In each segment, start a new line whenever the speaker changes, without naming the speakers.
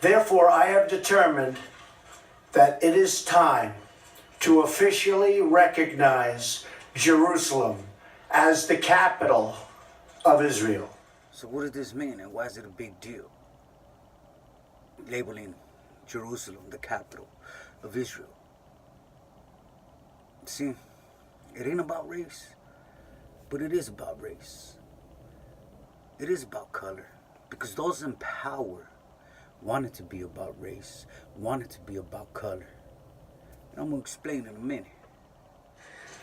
Therefore, I have determined that it is time to officially recognize Jerusalem as the capital of Israel.
So what does this mean, and why is it a big deal? Labeling Jerusalem the capital of Israel. See, it ain't about race, but it is about race. It is about color, because those in power want it to be about race, want it to be about color. And I'm going to explain in a minute.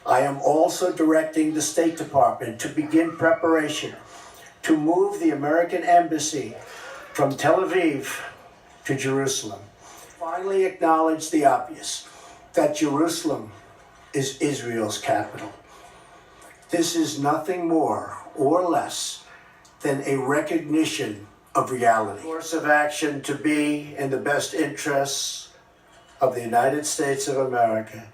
I am also directing the State Department to begin preparation to move the American Embassy from Tel Aviv to Jerusalem. Finally acknowledge the obvious, that Jerusalem is Israel's capital. This is nothing more or less than a recognition of reality. Course of action to be in the best interests of the United States of America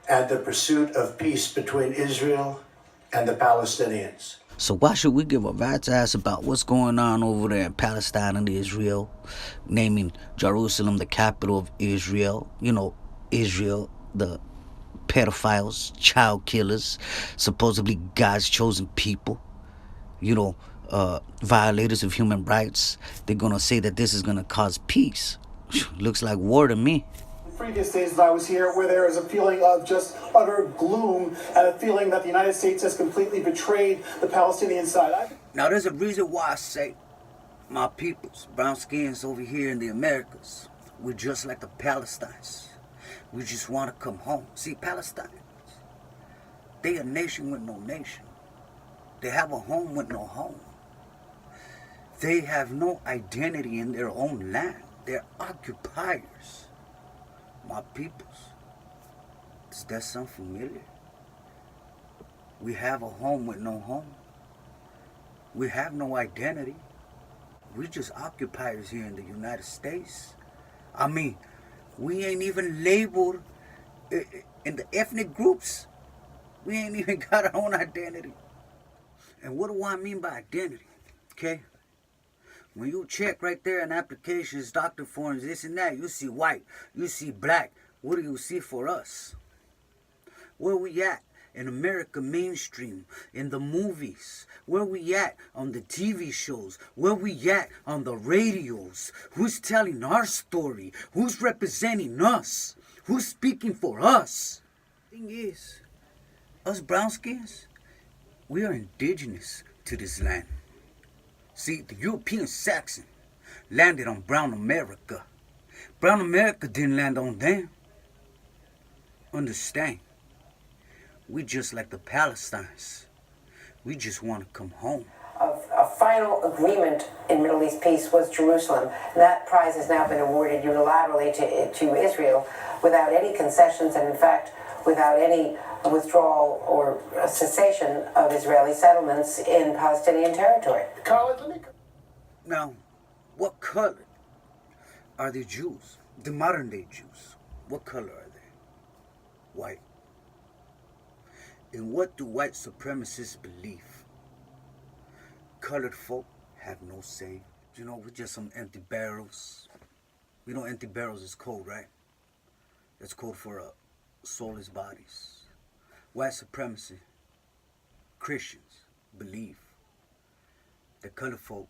and the pursuit of peace between Israel and the Palestinians.
So why should we give a rat's ass about what's going on over there in Palestine and Israel, naming Jerusalem the capital of Israel? You know, Israel, the pedophiles, child killers, supposedly God's chosen people, you know, violators of human rights. They're going to say that this is going to cause peace. Looks like war to me.
Previous days that I was here, where there is a feeling of just utter gloom and a feeling that the United States has completely betrayed the Palestinian side.
Now there's a reason why I say my peoples, brown skins over here in the Americas, we're just like the Palestinians. We just want to come home. See, Palestinians, they a nation with no nation. They have a home with no home. They have no identity in their own land. They're occupiers. My peoples, does that sound familiar? We have a home with no home. We have no identity. We're just occupiers here in the United States. I mean, we ain't even labeled in the ethnic groups. We ain't even got our own identity. And what do I mean by identity? Okay? When you check right there in applications, doctor forms, this and that, you see white, you see black. What do you see for us? Where we at in America mainstream, in the movies? Where we at on the TV shows? Where we at on the radios? Who's telling our story? Who's representing us? Who's speaking for us? Thing is, us brownskins, we are indigenous to this land. See, the European Saxon landed on brown America. Brown America didn't land on them. Understand? We just like the Palestinians. We just want to come home.
A final agreement in Middle East peace was Jerusalem. That prize has now been awarded unilaterally to Israel without any concessions and, in fact, without any withdrawal or cessation of Israeli settlements in Palestinian territory.
Now, what color are the Jews, the modern day Jews? What color are they? White. In what do white supremacists believe? Colored folk have no say. You know, we're just some empty barrels. We know empty barrels is code, right? That's code for soulless bodies. White supremacy, Christians believe that colored folk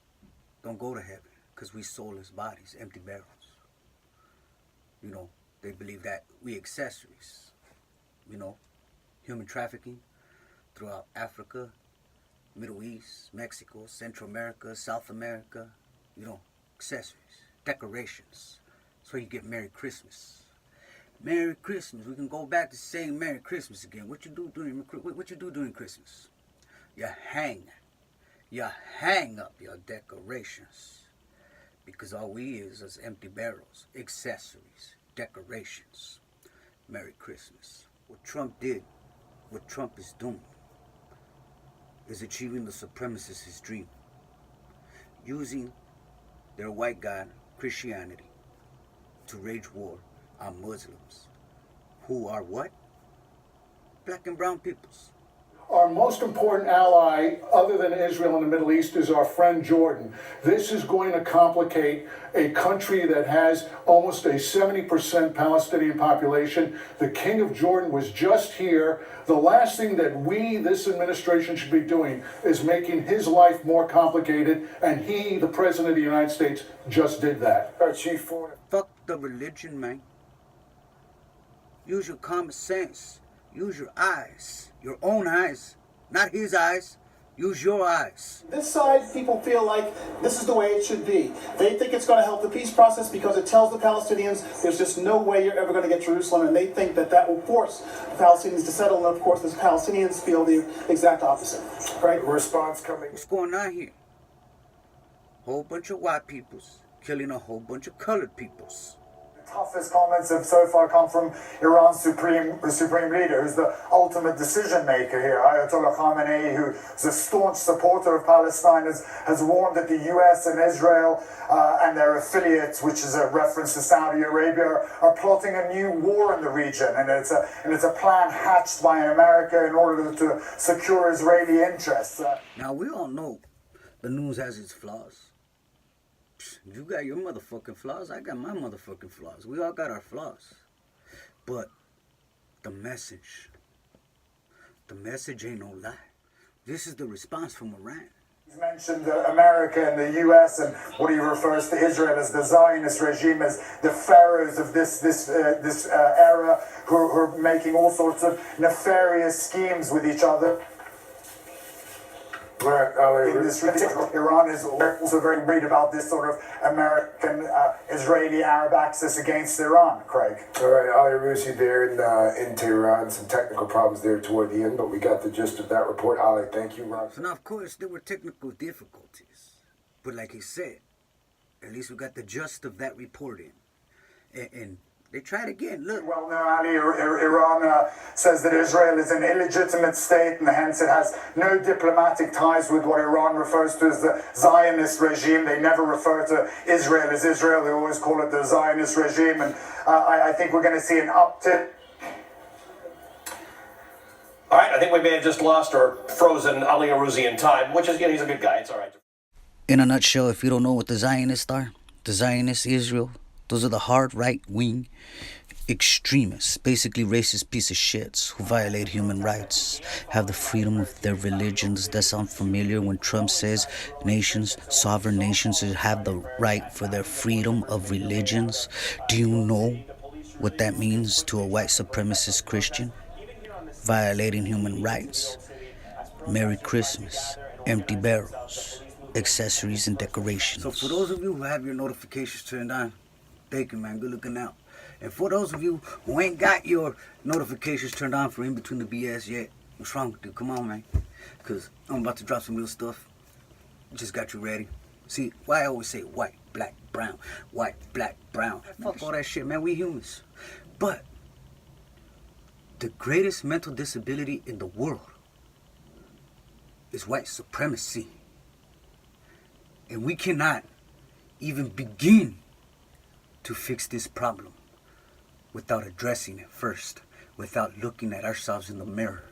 don't go to heaven because we soulless bodies, empty barrels. You know, they believe that we accessories. You know, human trafficking throughout Africa, Middle East, Mexico, Central America, South America. You know, accessories, decorations. That's where you get Merry Christmas. Merry Christmas. We can go back to saying Merry Christmas again. What you do during Christmas? You hang up your decorations, because all we is empty barrels, accessories, decorations. Merry Christmas. What Trump did, what Trump is doing, is achieving the supremacist's dream, using their white God, Christianity, to wage war on Muslims, who are what? Black and brown peoples.
Our most important ally, other than Israel in the Middle East, is our friend Jordan. This is going to complicate a country that has almost a 70% Palestinian population. The King of Jordan was just here. The last thing that this administration, should be doing is making his life more complicated, and he, the President of the United States, just did that.
Fuck the religion, man. Use your common sense. Use your eyes. Your own eyes. Not his eyes. Use your eyes.
This side, people feel like this is the way it should be. They think it's going to help the peace process because it tells the Palestinians there's just no way you're ever going to get Jerusalem, and they think that that will force the Palestinians to settle. And of course, the Palestinians feel the exact opposite. Right?
Response coming.
What's going on here? Whole bunch of white peoples killing a whole bunch of colored peoples.
Toughest comments have so far come from Iran's supreme leader, who's the ultimate decision maker here. Ayatollah Khamenei, who's a staunch supporter of Palestine, has warned that the US and Israel and their affiliates, which is a reference to Saudi Arabia, are plotting a new war in the region, and it's a plan hatched by America in order to secure Israeli interests.
Now we all know the news has its flaws. You got your motherfucking flaws. I got my motherfucking flaws. We all got our flaws. But the message ain't no lie. This is the response from Iran.
He's mentioned America and the US and what he refers to Israel as the Zionist regime, as the pharaohs of this era who are making all sorts of nefarious schemes with each other. In this Iran is also very worried about this sort of American, Israeli, Arab axis against Iran, Craig.
All right, Ali Rusi there in Tehran. Some technical problems there toward the end, but we got the gist of that report. Ali, thank you, Ron.
So now, of course, there were technical difficulties. But like he said, at least we got the gist of that reporting. And they tried again, look.
Well, no, Ali, Iran says that Israel is an illegitimate state and hence it has no diplomatic ties with what Iran refers to as the Zionist regime. They never refer to Israel as Israel. They always call it the Zionist regime. And I think we're going to see an uptick.
All right, I think we may have just lost or frozen Ali Arouzi in time, which is, yeah, he's a good guy. It's all right.
In a nutshell, if you don't know what the Zionists are, the Zionist Israel, those are the hard right-wing extremists, basically racist piece of shits who violate human rights, have the freedom of their religions. That sounds familiar when Trump says nations, sovereign nations, should have the right for their freedom of religions. Do you know what that means to a white supremacist Christian? Violating human rights. Merry Christmas, empty barrels, accessories and decorations. So for those of you who have your notifications turned on, thank you, man. Good looking out. And for those of you who ain't got your notifications turned on for In Between the BS yet, what's wrong with you? Come on, man. Because I'm about to drop some real stuff. Just got you ready. See, why I always say white, black, brown. White, black, brown. Fuck all that shit, man. We humans. But the greatest mental disability in the world is white supremacy. And we cannot even begin to fix this problem without addressing it first, without looking at ourselves in the mirror